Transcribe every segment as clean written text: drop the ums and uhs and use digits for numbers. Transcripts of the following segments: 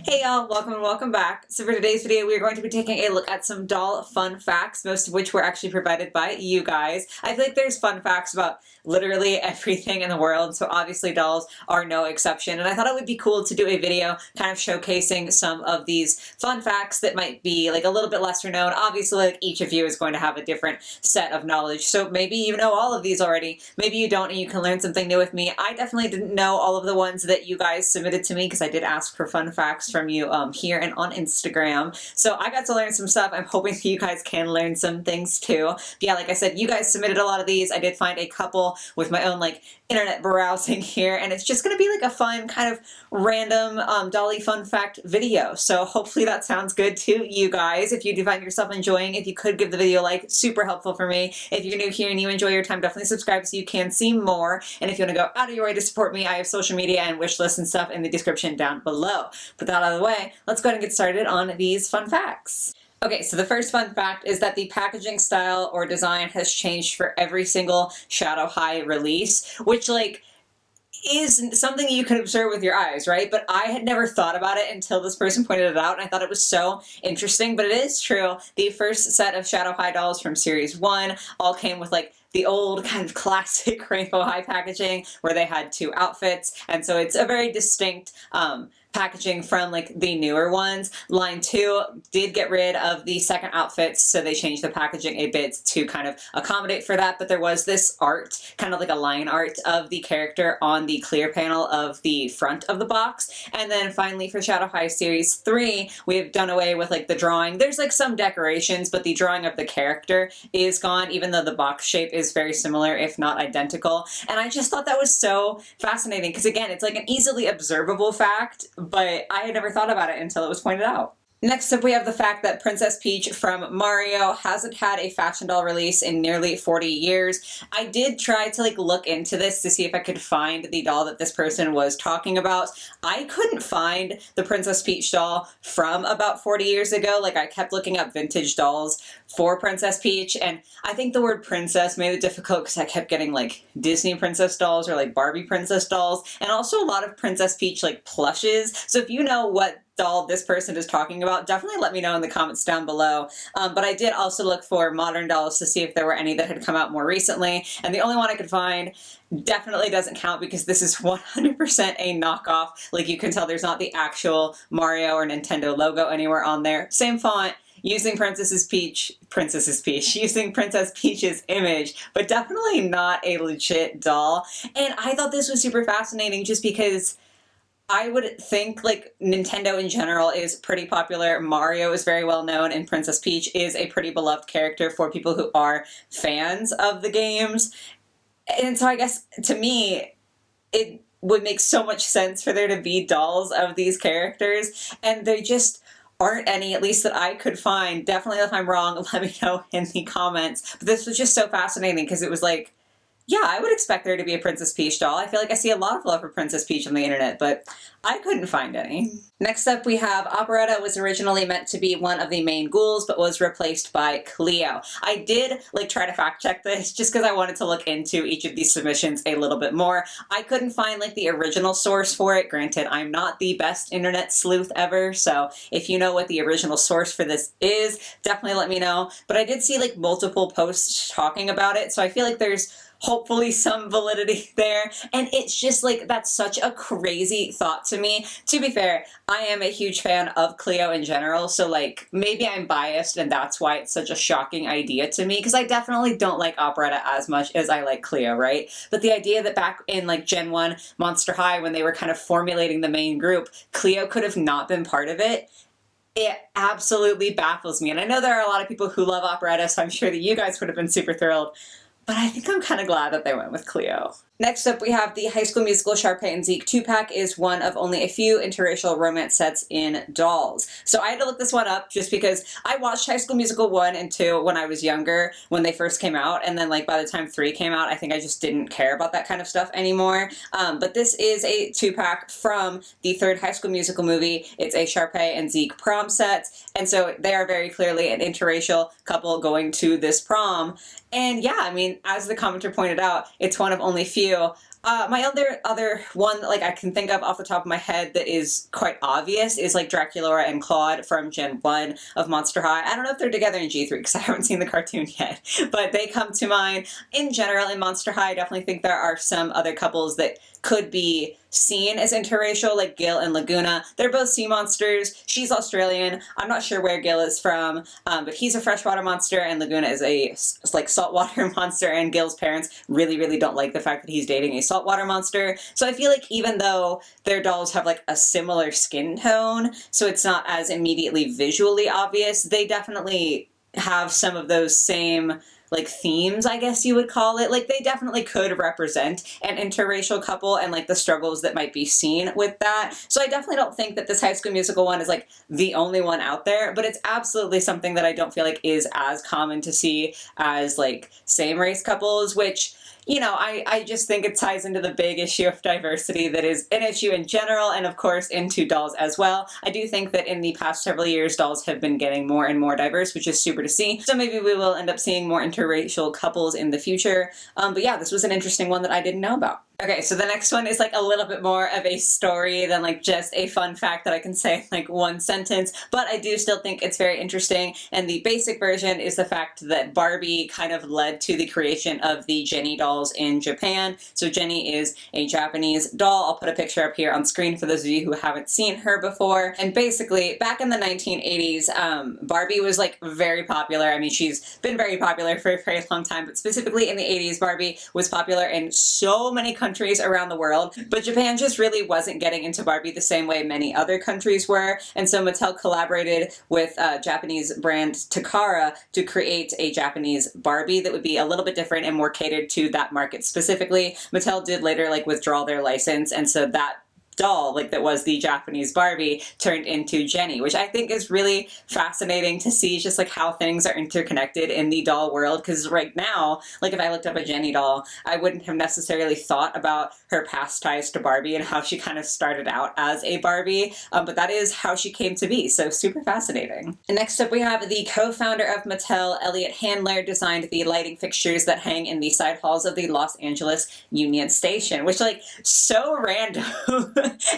Hey y'all, welcome and welcome back. So for today's video, we are going to be taking a look at some doll fun facts, most of which were actually provided by you guys. I feel like there's fun facts about literally everything in the world, so obviously dolls are no exception. And I thought it would be cool to do a video kind of showcasing some of these fun facts that might be like a little bit lesser known. Obviously, like each of you is going to have a different set of knowledge, so maybe you know all of these already, maybe you don't and you can learn something new with me. I definitely didn't know all of the ones that you guys submitted to me because I did ask for fun facts from you here and on Instagram. So I got to learn some stuff. I'm hoping that you guys can learn some things too. But yeah, like I said, you guys submitted a lot of these. I did find a couple with my own like internet browsing here, and it's just going to be like a fun kind of random dolly fun fact video. So hopefully that sounds good to you guys. If you do find yourself enjoying, if you could give the video a like, super helpful for me. If you're new here and you enjoy your time, definitely subscribe so you can see more. And if you want to go out of your way to support me, I have social media and wish lists and stuff in the description down below. Put that out of the way, let's go ahead and get started on these fun facts. Okay, so the first fun fact is that the packaging style or design has changed for every single Shadow High release, which like is something you can observe with your eyes, right? But I had never thought about it until this person pointed it out, and I thought it was so interesting, but it is true. The first set of Shadow High dolls from Series 1 all came with like the old kind of classic Rainbow High packaging where they had two outfits, and so it's a very distinct packaging from like the newer ones. Line 2 did get rid of the second outfits, so they changed the packaging a bit to kind of accommodate for that, but there was this art, kind of like a line art of the character on the clear panel of the front of the box. And then finally for Shadow High Series 3, we have done away with like the drawing. There's like some decorations, but the drawing of the character is gone, even though the box shape is very similar, if not identical. And I just thought that was so fascinating, because again, it's like an easily observable fact, but I had never thought about it until it was pointed out. Next up, we have the fact that Princess Peach from Mario hasn't had a fashion doll release in nearly 40 years. I did try to like look into this to see if I could find the doll that this person was talking about. I couldn't find the Princess Peach doll from about 40 years ago. Like I kept looking up vintage dolls for Princess Peach, and I think the word princess made it difficult because I kept getting like Disney princess dolls or like Barbie princess dolls, and also a lot of Princess Peach like plushes. So if you know what doll this person is talking about, definitely let me know in the comments down below. But I did also look for modern dolls to see if there were any that had come out more recently, and the only one I could find definitely doesn't count because this is 100% a knockoff. Like you can tell there's not the actual Mario or Nintendo logo anywhere on there. Same font, using Princess Peach, using Princess Peach's image, but definitely not a legit doll. And I thought this was super fascinating just because I would think like Nintendo in general is pretty popular. Mario is very well known, and Princess Peach is a pretty beloved character for people who are fans of the games. And so I guess to me, it would make so much sense for there to be dolls of these characters, and they just aren't any, at least that I could find. Definitely if I'm wrong, let me know in the comments. But this was just so fascinating because it was like, yeah, I would expect there to be a Princess Peach doll. I feel like I see a lot of love for Princess Peach on the internet, but I couldn't find any. Next up, we have Operetta was originally meant to be one of the main ghouls, but was replaced by Cleo. I did like try to fact check this just because I wanted to look into each of these submissions a little bit more. I couldn't find like the original source for it. Granted, I'm not the best internet sleuth ever, so if you know what the original source for this is, definitely let me know. But I did see like multiple posts talking about it, so I feel like there's hopefully some validity there. And it's just like, that's such a crazy thought to me. To be fair, I am a huge fan of Cleo in general, so like maybe I'm biased and that's why it's such a shocking idea to me, because I definitely don't like Operetta as much as I like Cleo, right? But the idea that back in like Gen 1 Monster High, when they were kind of formulating the main group, Cleo could have not been part of it, it absolutely baffles me. And I know there are a lot of people who love Operetta, so I'm sure that you guys would have been super thrilled. But I think I'm kind of glad that they went with Cleo. Next up, we have the High School Musical Sharpay and Zeke 2-pack is one of only a few interracial romance sets in dolls. So I had to look this one up just because I watched High School Musical 1 and 2 when I was younger, when they first came out, and then like by the time 3 came out, I think I just didn't care about that kind of stuff anymore. But this is a 2-pack from the third High School Musical movie. It's a Sharpay and Zeke prom set, and so they are very clearly an interracial couple going to this prom. And yeah, I mean, as the commenter pointed out, it's one of only few. My other one that like I can think of off the top of my head that is quite obvious is like Draculaura and Claude from Gen 1 of Monster High. I don't know if they're together in G3 because I haven't seen the cartoon yet, but they come to mind. In general, in Monster High, I definitely think there are some other couples that could be seen as interracial, like Gil and Laguna. They're both sea monsters. She's Australian. I'm not sure where Gil is from, but he's a freshwater monster, and Laguna is a like saltwater monster, and Gil's parents really, really don't like the fact that he's dating a saltwater monster. So I feel like even though their dolls have like a similar skin tone, so it's not as immediately visually obvious, they definitely have some of those same like themes, I guess you would call it. Like they definitely could represent an interracial couple and like the struggles that might be seen with that. So I definitely don't think that this High School Musical one is like the only one out there, but it's absolutely something that I don't feel like is as common to see as like same race couples, which, you know, I just think it ties into the big issue of diversity that is an issue in general, and of course into dolls as well. I do think that in the past several years, dolls have been getting more and more diverse, which is super to see. So maybe we will end up seeing more interracial couples in the future. But yeah, this was an interesting one that I didn't know about. Okay, so the next one is like a little bit more of a story than like just a fun fact that I can say in like one sentence, but I do still think it's very interesting. And the basic version is the fact that Barbie kind of led to the creation of the Jenny dolls in Japan. So Jenny is a Japanese doll. I'll put a picture up here on screen for those of you who haven't seen her before. And basically, back in the 1980s, Barbie was like very popular. I mean, she's been very popular for a very long time, but specifically in the 80s, Barbie was popular in so many countries around the world, but Japan just really wasn't getting into Barbie the same way many other countries were, and so Mattel collaborated with Japanese brand Takara to create a Japanese Barbie that would be a little bit different and more catered to that market specifically. Mattel did later like withdraw their license, and so that doll, like that was the Japanese Barbie, turned into Jenny, which I think is really fascinating to see just like how things are interconnected in the doll world. Because right now, like if I looked up a Jenny doll, I wouldn't have necessarily thought about her past ties to Barbie and how she kind of started out as a Barbie, but that is how she came to be, so super fascinating. And next up we have the co-founder of Mattel, Elliot Handler, designed the lighting fixtures that hang in the side halls of the Los Angeles Union Station, which like so random.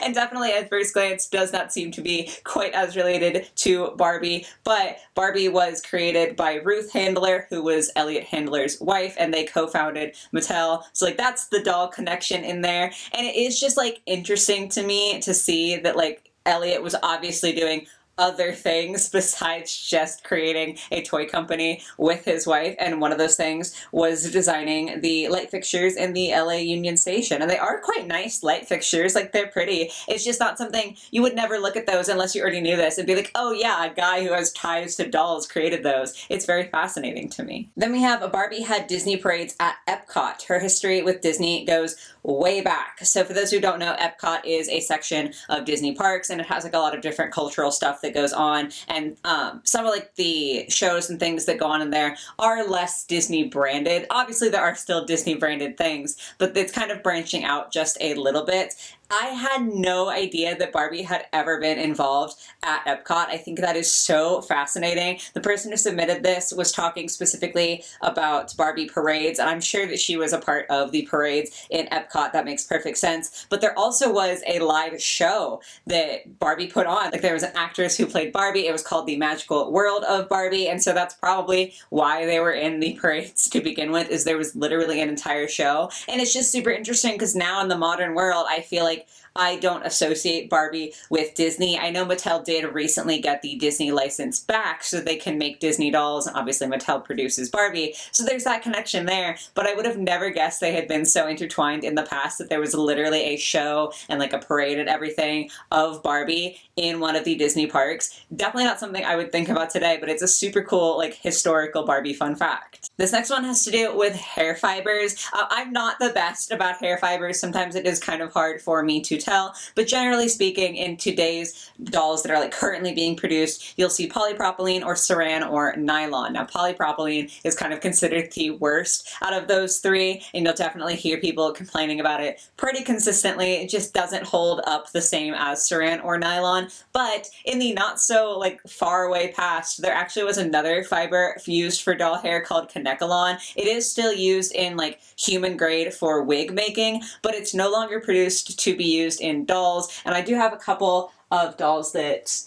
And definitely at first glance does not seem to be quite as related to Barbie, but Barbie was created by Ruth Handler, who was Elliot Handler's wife, and they co-founded Mattel. So like that's the doll connection in there. And it is just like interesting to me to see that like Elliot was obviously doing other things besides just creating a toy company with his wife, and one of those things was designing the light fixtures in the LA Union Station. And they are quite nice light fixtures, like they're pretty. It's just not something, you would never look at those unless you already knew this and be like, oh yeah, a guy who has ties to dolls created those. It's very fascinating to me. Then we have Barbie had Disney parades at Epcot. Her history with Disney goes way back. So for those who don't know, Epcot is a section of Disney parks, and it has like a lot of different cultural stuff that goes on, and some of like the shows and things that go on in there are less Disney branded. Obviously there are still Disney branded things, but it's kind of branching out just a little bit. I had no idea that Barbie had ever been involved at Epcot. I think that is so fascinating. The person who submitted this was talking specifically about Barbie parades, and I'm sure that she was a part of the parades in Epcot. That makes perfect sense. But there also was a live show that Barbie put on. Like there was an actress who played Barbie. It was called The Magical World of Barbie, and so that's probably why they were in the parades to begin with, is there was literally an entire show. And it's just super interesting because now in the modern world, I feel like like, I don't associate Barbie with Disney. I know Mattel did recently get the Disney license back so they can make Disney dolls, and obviously Mattel produces Barbie, so there's that connection there, but I would have never guessed they had been so intertwined in the past that there was literally a show and like a parade and everything of Barbie in one of the Disney parks. Definitely not something I would think about today, but it's a super cool, like, historical Barbie fun fact. This next one has to do with hair fibers. I'm not the best about hair fibers. Sometimes it is kind of hard for me to tell, but generally speaking, in today's dolls that are like currently being produced, you'll see polypropylene or saran or nylon. Now, polypropylene is kind of considered the worst out of those three, and you'll definitely hear people complaining about it pretty consistently. It just doesn't hold up the same as saran or nylon. But in the not so like far away past, there actually was another fiber used for doll hair called Kanekalon. It is still used in like human grade for wig making, but it's no longer produced to be used in dolls. And I do have a couple of dolls that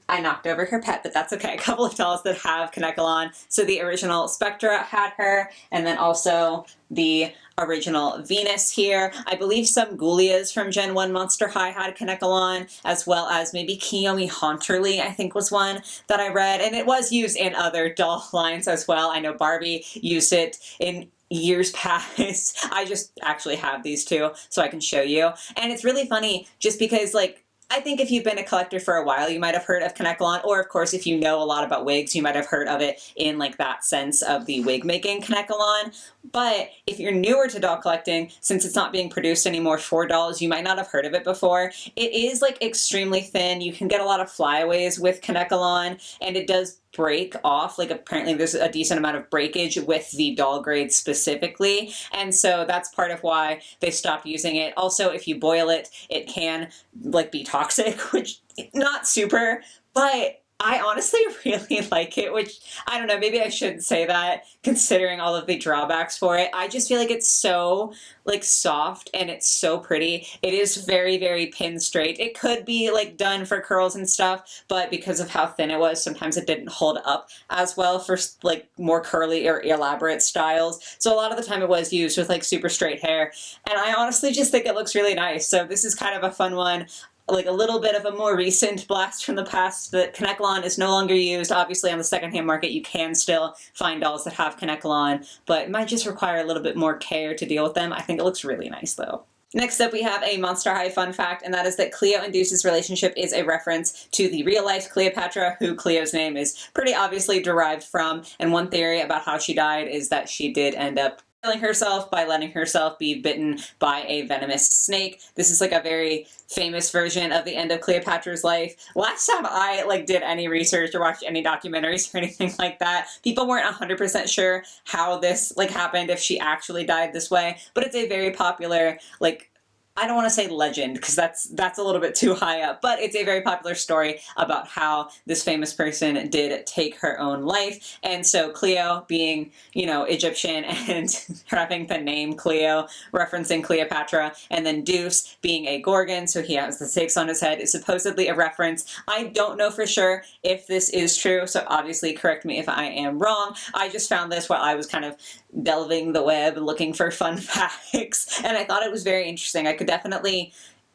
I knocked over her pet, but that's okay. A couple of dolls that have Kanekalon. So the original Spectra had her, and then also the original Venus here. I believe some Ghoulias from Gen 1 Monster High had Kanekalon, as well as maybe Kiyomi Haunterly, I think was one that I read, and it was used in other doll lines as well. I know Barbie used it in years past. I just actually have these two, so I can show you. And it's really funny just because, like, I think if you've been a collector for a while, you might have heard of Kanekalon, or of course, if you know a lot about wigs, you might have heard of it in like that sense of the wig making Kanekalon. But if you're newer to doll collecting, since it's not being produced anymore for dolls, you might not have heard of it before. It is like extremely thin. You can get a lot of flyaways with Kanekalon, and it does break off. Like, apparently there's a decent amount of breakage with the doll grade specifically, and so that's part of why they stopped using it. Also, if you boil it, it can like be toxic, which not super, but I honestly really like it, which I don't know, maybe I shouldn't say that considering all of the drawbacks for it. I just feel like it's so like soft and it's so pretty. It is very, very pin straight. It could be like done for curls and stuff, but because of how thin it was, sometimes it didn't hold up as well for like more curly or elaborate styles. So a lot of the time it was used with like super straight hair, and I honestly just think it looks really nice. So this is kind of a fun one, like a little bit of a more recent blast from the past, that Kanekalon is no longer used. Obviously on the secondhand market you can still find dolls that have Kanekalon, but it might just require a little bit more care to deal with them. I think it looks really nice though. Next up, we have a Monster High fun fact, and that is that Cleo and Deuce's relationship is a reference to the real-life Cleopatra, who Cleo's name is pretty obviously derived from, and one theory about how she died is that she did end up killing herself by letting herself be bitten by a venomous snake. This is like a very famous version of the end of Cleopatra's life. Last time I like did any research or watched any documentaries or anything like that, people weren't 100% sure how this like happened, if she actually died this way, but it's a very popular, like, I don't want to say legend because that's a little bit too high up, but it's a very popular story about how this famous person did take her own life. And so Cleo, being, you know, Egyptian and having the name Cleo, referencing Cleopatra, and then Deuce being a Gorgon, so he has the six on his head, is supposedly a reference. I don't know for sure if this is true, so obviously correct me if I am wrong. I just found this while I was kind of delving the web looking for fun facts, and I thought it was very interesting. I could definitely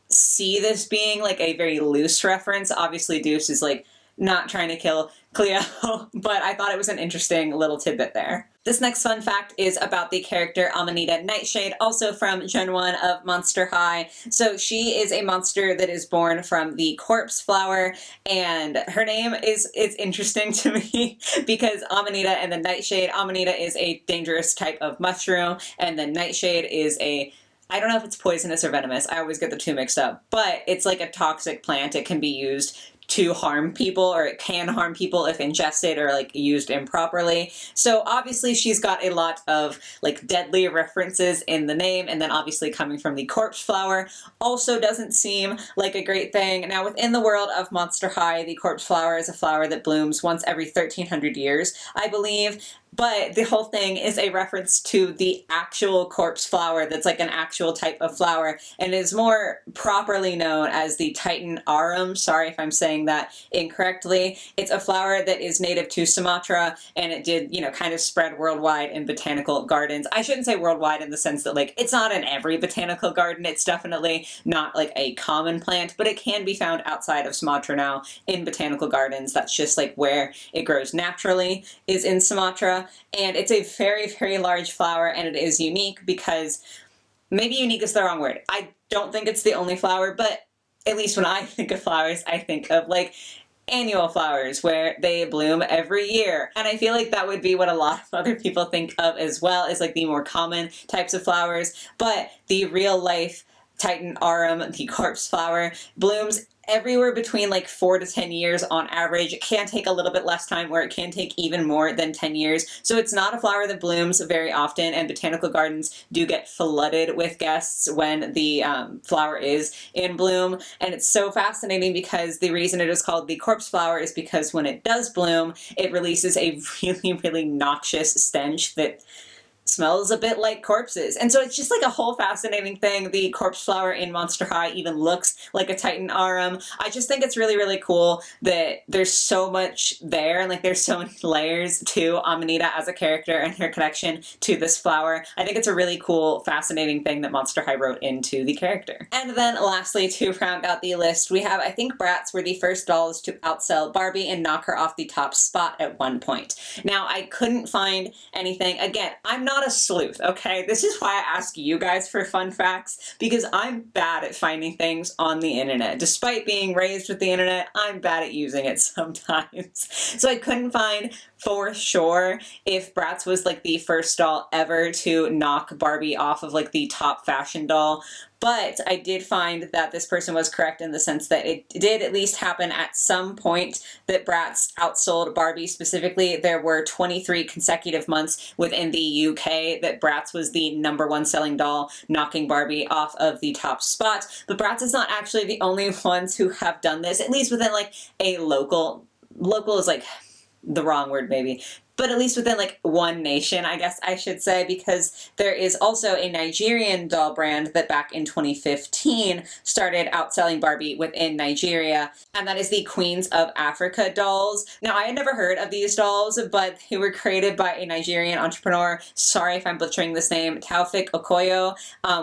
see this being like a very loose reference. Obviously Deuce is like not trying to kill Cleo, but I thought it was an interesting little tidbit there. This next fun fact is about the character Amanita Nightshade, also from Gen 1 of Monster High. So she is a monster that is born from the corpse flower, and her name is interesting to me because Amanita and the Nightshade, Amanita is a dangerous type of mushroom, and the Nightshade is a, I don't know if it's poisonous or venomous, I always get the two mixed up, but it's like a toxic plant. It can be used to harm people, or it can harm people if ingested or like used improperly. So obviously she's got a lot of like deadly references in the name, and then obviously coming from the corpse flower also doesn't seem like a great thing. Now within the world of Monster High, the corpse flower is a flower that blooms once every 1300 years, I believe. But the whole thing is a reference to the actual corpse flower that's like an actual type of flower, and is more properly known as the Titan arum. Sorry if I'm saying that incorrectly. It's a flower that is native to Sumatra, and it did, you know, kind of spread worldwide in botanical gardens. I shouldn't say worldwide in the sense that, like, it's not in every botanical garden. It's definitely not like a common plant, but it can be found outside of Sumatra now in botanical gardens. That's just like where it grows naturally, is in Sumatra. And it's a very, very large flower, and it is unique because, maybe unique is the wrong word. I don't think it's the only flower, but at least when I think of flowers, I think of like annual flowers where they bloom every year. And I feel like that would be what a lot of other people think of as well, is like the more common types of flowers. But the real life Titan arum, the corpse flower, blooms everywhere between like 4 to 10 years on average. It can take a little bit less time, or it can take even more than 10 years. So it's not a flower that blooms very often, and botanical gardens do get flooded with guests when the flower is in bloom. And it's so fascinating because the reason it is called the corpse flower is because when it does bloom, it releases a really, really noxious stench that smells a bit like corpses. And so it's just like a whole fascinating thing. The corpse flower in Monster High even looks like a Titan arum. I just think it's really, really cool that there's so much there, and like there's so many layers to Amanita as a character and her connection to this flower. I think it's a really cool, fascinating thing that Monster High wrote into the character. And then lastly, to round out the list, we have, I think Bratz were the first dolls to outsell Barbie and knock her off the top spot at one point. Now, I couldn't find anything. Again, I'm not a sleuth, okay? This is why I ask you guys for fun facts, because I'm bad at finding things on the internet. Despite being raised with the internet, I'm bad at using it sometimes. So I couldn't find for sure if Bratz was like the first doll ever to knock Barbie off of like the top fashion doll. But I did find that this person was correct in the sense that it did at least happen at some point that Bratz outsold Barbie. Specifically, there were 23 consecutive months within the UK that Bratz was the #1 selling doll, knocking Barbie off of the top spot. But Bratz is not actually the only ones who have done this, at least within like a local is like the wrong word maybe, but at least within like one nation, I guess I should say, because there is also a Nigerian doll brand that back in 2015 started outselling Barbie within Nigeria, and that is the Queens of Africa dolls. Now, I had never heard of these dolls, but they were created by a Nigerian entrepreneur, sorry if I'm butchering this name, Taufik Okoyo,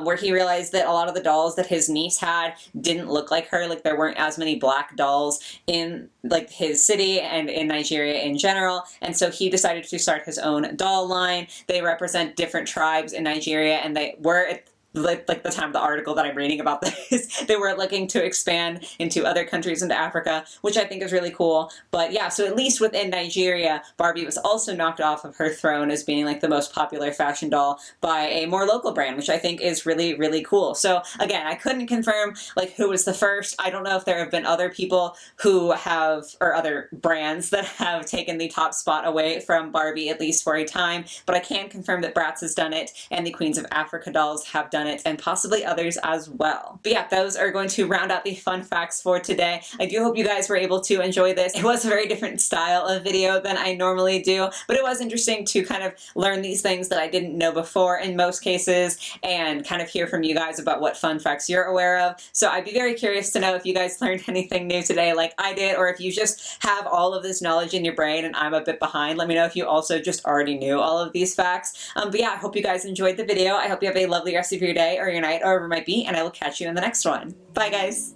where he realized that a lot of the dolls that his niece had didn't look like her, like there weren't as many black dolls in like his city and in Nigeria in general, and so he decided to start his own doll line. They represent different tribes in Nigeria, and they were, like the time of the article that I'm reading about this, they were looking to expand into other countries into Africa, which I think is really cool. But yeah, so at least within Nigeria, Barbie was also knocked off of her throne as being like the most popular fashion doll by a more local brand, which I think is really, really cool. So again, I couldn't confirm like who was the first. I don't know if there have been other people who have, or other brands that have taken the top spot away from Barbie, at least for a time, but I can confirm that Bratz has done it, and the Queens of Africa dolls have done it, and possibly others as well. But yeah, those are going to round out the fun facts for today. I do hope you guys were able to enjoy this. It was a very different style of video than I normally do, but it was interesting to kind of learn these things that I didn't know before in most cases, and kind of hear from you guys about what fun facts you're aware of. So I'd be very curious to know if you guys learned anything new today like I did, or if you just have all of this knowledge in your brain and I'm a bit behind. Let me know if you also just already knew all of these facts. But yeah, I hope you guys enjoyed the video. I hope you have a lovely rest of your day or your night, or whatever it might be, and I will catch you in the next one. Bye, guys.